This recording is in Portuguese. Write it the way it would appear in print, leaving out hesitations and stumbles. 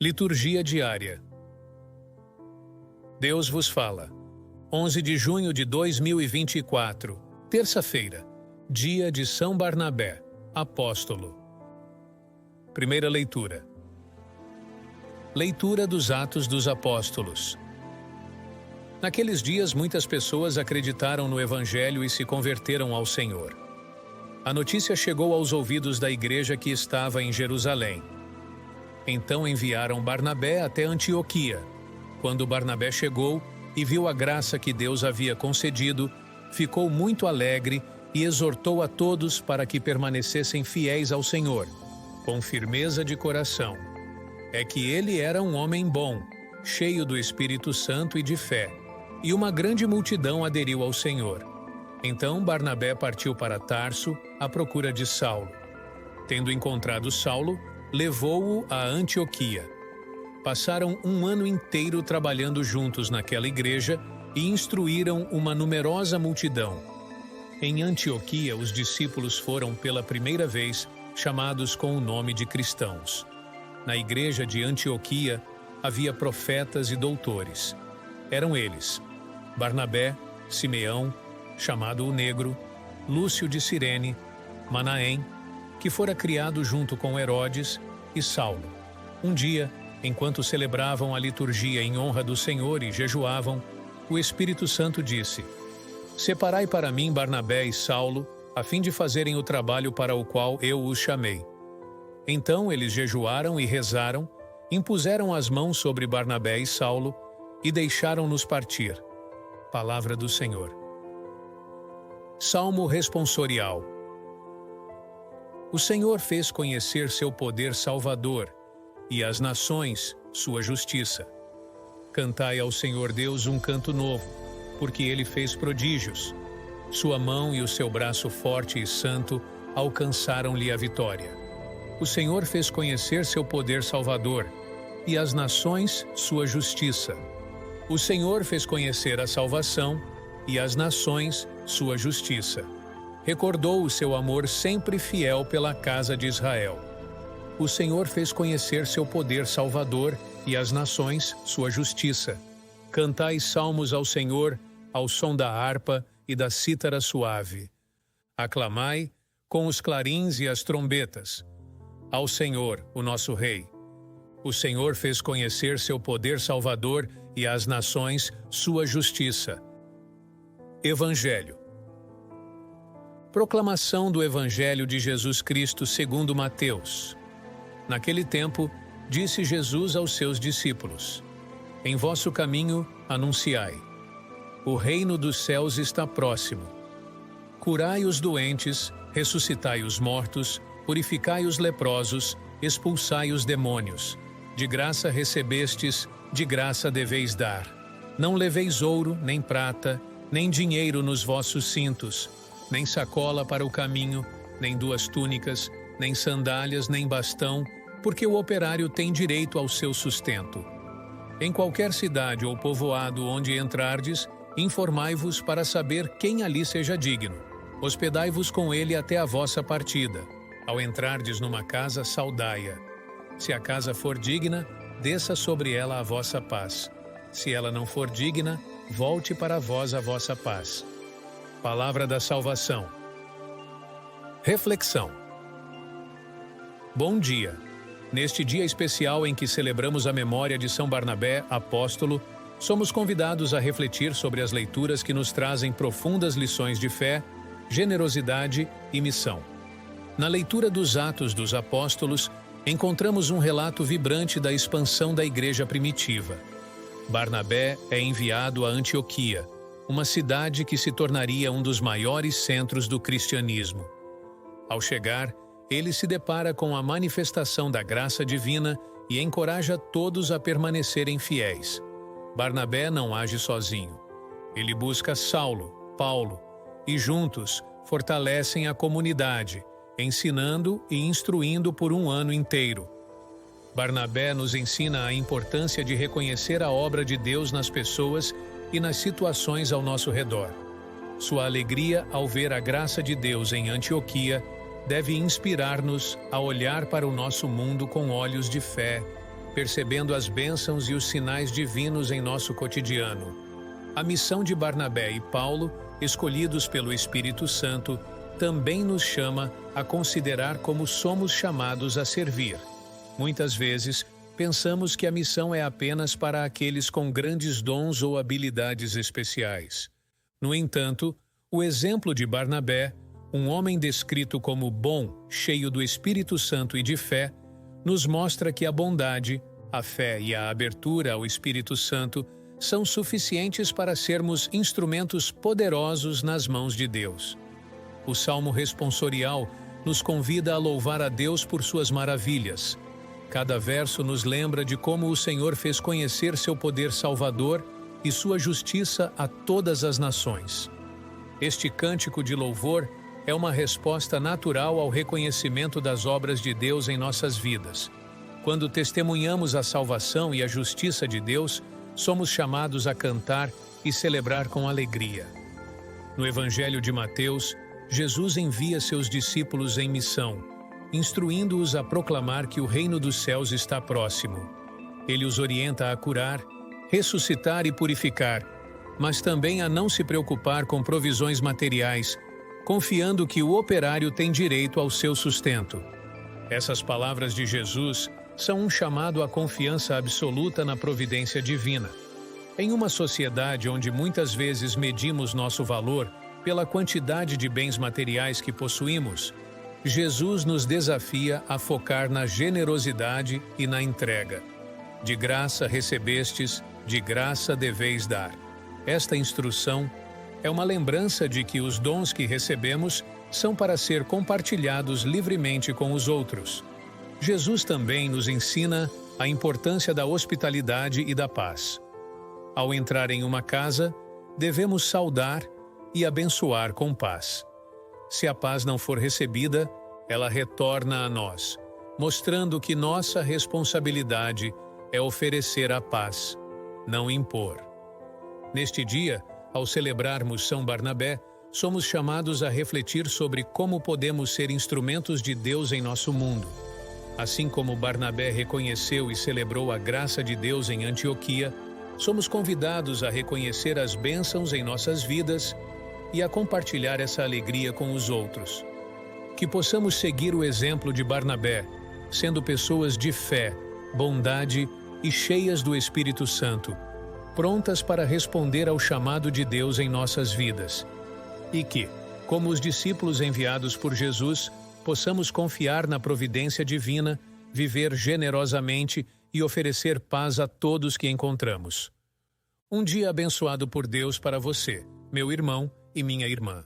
Liturgia diária. Deus vos fala. 11 de junho de 2024, terça-feira, dia de São Barnabé, apóstolo. Primeira leitura. Leitura dos Atos dos Apóstolos. Naqueles dias, muitas pessoas acreditaram no Evangelho e se converteram ao Senhor. A notícia chegou aos ouvidos da igreja que estava em Jerusalém. Então enviaram Barnabé até Antioquia. Quando Barnabé chegou e viu a graça que Deus havia concedido, ficou muito alegre e exortou a todos para que permanecessem fiéis ao Senhor, com firmeza de coração. É que ele era um homem bom, cheio do Espírito Santo e de fé, e uma grande multidão aderiu ao Senhor. Então Barnabé partiu para Tarso à procura de Saulo. Tendo encontrado Saulo, levou-o a Antioquia. Passaram um ano inteiro trabalhando juntos naquela igreja e instruíram uma numerosa multidão. Em Antioquia, os discípulos foram pela primeira vez chamados com o nome de cristãos. Na igreja de Antioquia havia profetas e doutores. Eram eles: Barnabé, Simeão, chamado o Negro, Lúcio de Cirene, Manaém, que fora criado junto com Herodes, e Saulo. Um dia, enquanto celebravam a liturgia em honra do Senhor e jejuavam, o Espírito Santo disse: Separai para mim Barnabé e Saulo, a fim de fazerem o trabalho para o qual eu os chamei. Então eles jejuaram e rezaram, impuseram as mãos sobre Barnabé e Saulo e deixaram-nos partir. Palavra do Senhor. Salmo responsorial. O Senhor fez conhecer seu poder salvador, e às nações sua justiça. Cantai ao Senhor Deus um canto novo, porque ele fez prodígios. Sua mão e o seu braço forte e santo alcançaram-lhe a vitória. O Senhor fez conhecer seu poder salvador, e às nações sua justiça. O Senhor fez conhecer a salvação, e às nações sua justiça. Recordou o seu amor sempre fiel pela casa de Israel. O Senhor fez conhecer seu poder salvador e às nações sua justiça. Cantai salmos ao Senhor, ao som da harpa e da cítara suave. Aclamai com os clarins e as trombetas. Ao Senhor, o nosso Rei. O Senhor fez conhecer seu poder salvador e às nações sua justiça. Evangelho. Proclamação do Evangelho de Jesus Cristo segundo Mateus. Naquele tempo, disse Jesus aos seus discípulos: Em vosso caminho anunciai: O reino dos céus está próximo. Curai os doentes, ressuscitai os mortos, purificai os leprosos, expulsai os demônios. De graça recebestes, de graça deveis dar. Não leveis ouro, nem prata, nem dinheiro nos vossos cintos, nem sacola para o caminho, nem duas túnicas, nem sandálias, nem bastão, porque o operário tem direito ao seu sustento. Em qualquer cidade ou povoado onde entrardes, informai-vos para saber quem ali seja digno. Hospedai-vos com ele até a vossa partida. Ao entrardes numa casa, saudai-a. Se a casa for digna, desça sobre ela a vossa paz. Se ela não for digna, volte para vós a vossa paz. Palavra da salvação. Reflexão. Bom dia. Neste dia especial em que celebramos a memória de São Barnabé, apóstolo, somos convidados a refletir sobre as leituras que nos trazem profundas lições de fé, generosidade e missão. Na leitura dos Atos dos Apóstolos, encontramos um relato vibrante da expansão da igreja primitiva. Barnabé é enviado a Antioquia, uma cidade que se tornaria um dos maiores centros do cristianismo. Ao chegar, ele se depara com a manifestação da graça divina e encoraja todos a permanecerem fiéis. Barnabé não age sozinho. Ele busca Saulo, Paulo, e juntos fortalecem a comunidade, ensinando e instruindo por um ano inteiro. Barnabé nos ensina a importância de reconhecer a obra de Deus nas pessoas e nas situações ao nosso redor. Sua alegria ao ver a graça de Deus em Antioquia deve inspirar-nos a olhar para o nosso mundo com olhos de fé, percebendo as bênçãos e os sinais divinos em nosso cotidiano. A missão de Barnabé e Paulo, escolhidos pelo Espírito Santo, também nos chama a considerar como somos chamados a servir. Muitas vezes, pensamos que a missão é apenas para aqueles com grandes dons ou habilidades especiais. No entanto, o exemplo de Barnabé, um homem descrito como bom, cheio do Espírito Santo e de fé, nos mostra que a bondade, a fé e a abertura ao Espírito Santo são suficientes para sermos instrumentos poderosos nas mãos de Deus. O Salmo responsorial nos convida a louvar a Deus por suas maravilhas. Cada verso nos lembra de como o Senhor fez conhecer seu poder salvador e sua justiça a todas as nações. Este cântico de louvor é uma resposta natural ao reconhecimento das obras de Deus em nossas vidas. Quando testemunhamos a salvação e a justiça de Deus, somos chamados a cantar e celebrar com alegria. No Evangelho de Mateus, Jesus envia seus discípulos em missão, instruindo-os a proclamar que o reino dos céus está próximo. Ele os orienta a curar, ressuscitar e purificar, mas também a não se preocupar com provisões materiais, confiando que o operário tem direito ao seu sustento. Essas palavras de Jesus são um chamado à confiança absoluta na providência divina. Em uma sociedade onde muitas vezes medimos nosso valor pela quantidade de bens materiais que possuímos, Jesus nos desafia a focar na generosidade e na entrega. De graça recebestes, de graça deveis dar. Esta instrução é uma lembrança de que os dons que recebemos são para ser compartilhados livremente com os outros. Jesus também nos ensina a importância da hospitalidade e da paz. Ao entrar em uma casa, devemos saudar e abençoar com paz. Se a paz não for recebida, ela retorna a nós, mostrando que nossa responsabilidade é oferecer a paz, não impor. Neste dia, ao celebrarmos São Barnabé, somos chamados a refletir sobre como podemos ser instrumentos de Deus em nosso mundo. Assim como Barnabé reconheceu e celebrou a graça de Deus em Antioquia, somos convidados a reconhecer as bênçãos em nossas vidas e a compartilhar essa alegria com os outros. Que possamos seguir o exemplo de Barnabé, sendo pessoas de fé, bondade e cheias do Espírito Santo, prontas para responder ao chamado de Deus em nossas vidas. E que, como os discípulos enviados por Jesus, possamos confiar na providência divina, viver generosamente e oferecer paz a todos que encontramos. Um dia abençoado por Deus para você, meu irmão e minha irmã.